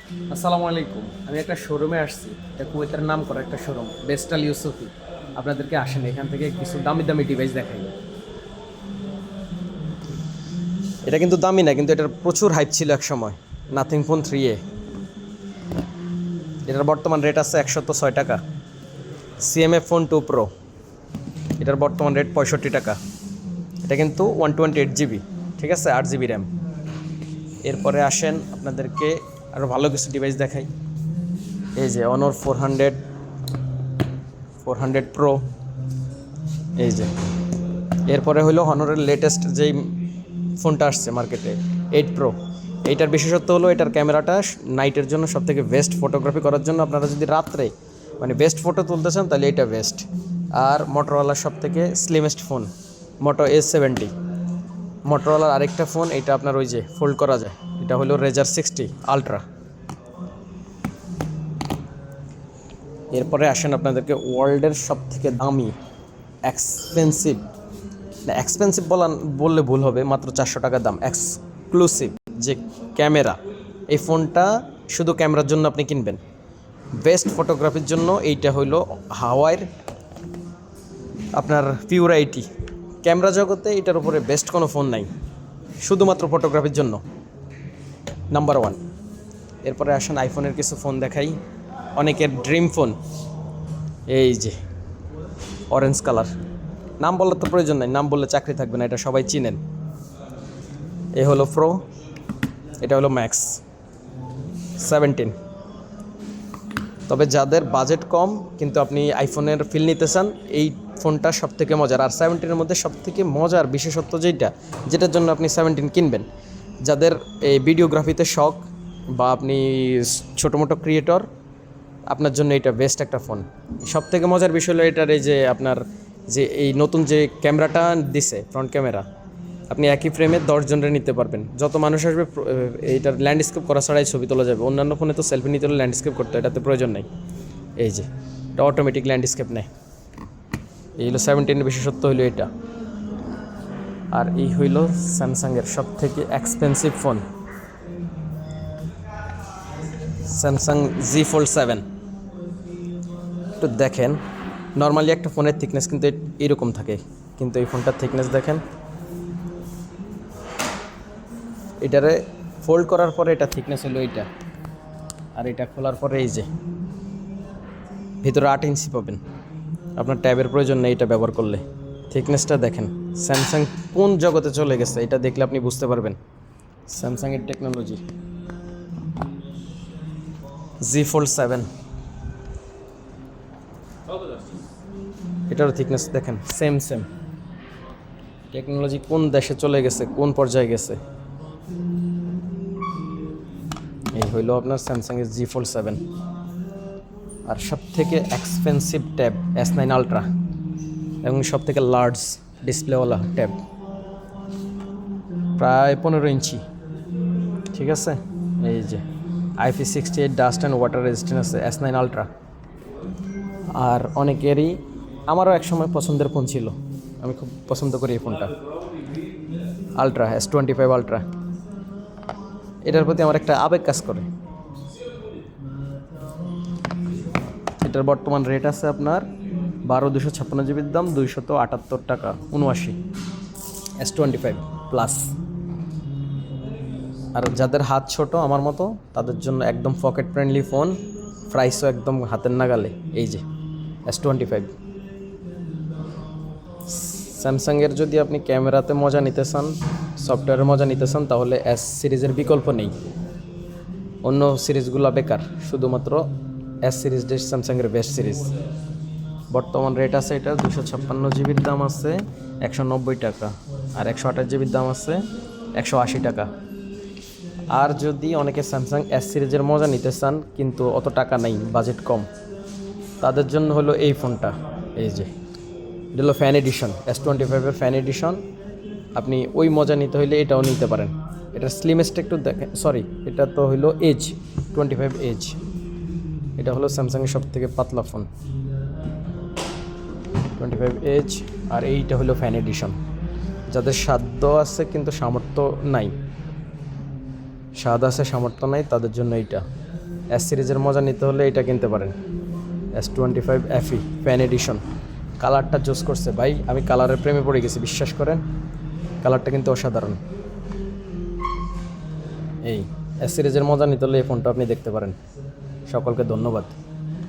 আসসালামু আলাইকুম। আমি একটা শোরুমে আসছি, এটা কুয়েতের নাম করা একটা শোরুম, বেস্টাল ইউসুফি। আপনাদেরকে আসেন, এখান থেকে কিছু দামি দামি ডিভাইস দেখাই। এটা কিন্তু দামি না, কিন্তু এটার প্রচুর হাইপ ছিল এক সময়। নাথিং ফোন 3A, এটার বর্তমান রেট আছে 106 টাকা। সিএমএ ফোন 2 প্রো, এটার বর্তমান রেট 65 টাকা। এটা কিন্তু 128 GB, ঠিক আছে, 8 GB র্যাম। এরপরে আসেন, আপনাদেরকে আরও ভালো কিছু ডিভাইস দেখাই। এই যে অনর 400 প্রো, এই যে। এরপরে হলো হনরের লেটেস্ট যেই ফোনটা আসছে মার্কেটে, 8 প্রো। এইটার বিশেষত্ব হলো এটার ক্যামেরাটা নাইটের জন্য সবথেকে বেস্ট ফটোগ্রাফি করার জন্য। আপনারা যদি রাত্রে মানে বেস্ট ফটো তুলতে চান তাহলে এটা বেস্ট। আর মোটরোলার সবথেকে স্লিমেস্ট ফোন, মোটো S70। মোটরোলার আরেকটা ফোন, এটা আপনার ওই যে ফোল্ড করা যায়, এটা হলো রেজার 60 আলট্রা। এরপরে আসেন, আপনাদেরকে ওয়ার্ল্ডের সবথেকে দামি এক্সপেন্সিভ, না এক্সপেন্সিভ বললে ভুল হবে, মাত্র 400 টাকা দাম, এক্সক্লুসিভ যে ক্যামেরা। এই ফোনটা শুধু ক্যামেরার জন্য আপনি কিনবেন, বেস্ট ফটোগ্রাফির জন্য। এইটা হইলো হাওয়াইয়ের আপনার পিউরা 80। ক্যামেরা জগতে এটার উপরে বেস্ট কোনো ফোন নাই, শুধুমাত্র ফটোগ্রাফির জন্য নাম্বার 1। এরপরে আসেন আইফোনের কিছু ফোন দেখাই, অনেকের ড্রিম ফোন। এই যে অরেঞ্জ কালার, নাম বলার তো প্রয়োজন নাই, নাম বললে চাকরি থাকবে না, এটা সবাই চিনেন। এ হলো প্রো, এটা হলো ম্যাক্স 17। তবে যাদের বাজেট কম কিন্তু আপনি আইফোনের ফিল নিতে চান, এই ফোনটা সবথেকে মজার। আর 17-এর মধ্যে সবথেকে মজার বিশেষত্ব যেটার জন্য আপনি 17 কিনবেন, যাদের এই ভিডিওগ্রাফিতে শখ বা আপনি ছোটো মোটো ক্রিয়েটর, আপনার জন্য এটা বেস্ট একটা ফোন। সবথেকে মজার বিষয় হলো এটার এই যে আপনার যে এই নতুন যে ক্যামেরাটা দিছে, ফ্রন্ট ক্যামেরা, আপনি একই ফ্রেমে 10 জনের নিতে পারবেন। যত মানুষ আসবে এইটার ল্যান্ডস্কেপ করা ছাড়াই ছবি তোলা যাবে। অন্যান্য ফোনে তো সেলফি নিতে হলে ল্যান্ডস্কেপ করতে হয়, এটাতে প্রয়োজন নেই। এই যে এটা অটোমেটিক ল্যান্ডস্কেপ নেয়। এই হলো 17-এর বিশেষত্ব হইলো এটা। আর এই হইল স্যামসাংয়ের সবথেকে expensive phone, Samsung Z Fold 7। একটু দেখেন, নর্মালি একটা ফোনের থিকনেস কিন্তু এরকম থাকে, কিন্তু এই ফোনটার থিকনেস দেখেন। এটারে ফোল্ড করার পরে এটা থিকনেস হলো এইটা, আর এটা খোলার পরে এই যে ভিতরে 8 ইঞ্চি পাবেন। আপনার ট্যাবের প্রয়োজন নেই এটা ব্যবহার করলে। থিকনেসটা দেখেন, স্যামসাং কোন জগতে চলে গেছে এটা দেখলে আপনি বুঝতে পারবেন স্যামসাংয়ের টেকনোলজি। Z Fold 7, এটারও থিকনেস দেখেন, সেম টেকনোলজি কোন দেশে চলে গেছে, কোন পর্যায়ে গেছে। এই হইল আপনার স্যামসাংয়ের Z Fold 7। আর সবথেকে এক্সপেন্সিভ ট্যাব S9 আলট্রা, এবং সবথেকে লার্জ ডিসপ্লেওয়ালা ট্যাব, প্রায় 15 ইঞ্চি, ঠিক আছে। এই যে IP68 dust and water resistant আছে S9 আলট্রা। আর অনেকেরই, আমারও একসময় পছন্দের ফোন ছিল, আমি খুব পছন্দ করি এই ফোনটা, আলট্রা S25 আলট্রা। এটার প্রতি আমার একটা আবেগ কাজ করে। এটার বর্তমান রেট আছে আপনার 12/256 জিবির দাম 278 টাকা 79, S25 প্লাস। আর যাদের হাত ছোট আমার মতো, তাদের জন্য একদম পকেট ফ্রেন্ডলি ফোন, প্রাইসও একদম হাতের নাগালে। এই যে S25। স্যামসাংয়ের যদি আপনি ক্যামেরাতে মজা নিতে চান, সফটওয়্যারের মজা নিতে চান, তাহলে S সিরিজের বিকল্প নেই। অন্য সিরিজগুলো বেকার, শুধুমাত্র S সিরিজটাই স্যামসাংয়ের বেস্ট সিরিজ। বর্তমান রেট আছে এটা 256 জিবির দাম আছে 190 টাকা, আর 128 জিবির দাম আছে 180 টাকা। আর যদি অনেকে স্যামসাং S সিরিজের মজা নিতে চান কিন্তু অত টাকা নাই, বাজেট কম, তাদের জন্য হলো এই ফোনটা। এই যে এটা হলো ফ্যান এডিশন, S25-এর ফ্যান এডিশন। আপনি ওই মজা নিতে হইলে এটাও নিতে পারেন। এটা স্লিমেস্ট একটু দেখেন, সরি এটা তো হইলো এজ 25 এজ। এটা হলো স্যামসাংয়ের সবথেকে পাতলা ফোন 25 এজ। আর এইটা হলো ফ্যান এডিশন। যাদের সাধ্য আছে কিন্তু সামর্থ্য নাই, স্বাদ আছে সামর্থ্য নাই, তাদের জন্য এইটা। এস সিরিজের মজা নিতে হলে এটা কিনতে পারেন, S25 FE ফ্যান এডিশন। কালারটা জোস করছে ভাই, আমি কালারের প্রেমে পড়ে গেছি, বিশ্বাস করেন কালারটা কিন্তু অসাধারণ। এই এস সিরিজের মজা নিতে হলে এই ফোনটা আপনি দেখতে পারেন। সকলকে ধন্যবাদ।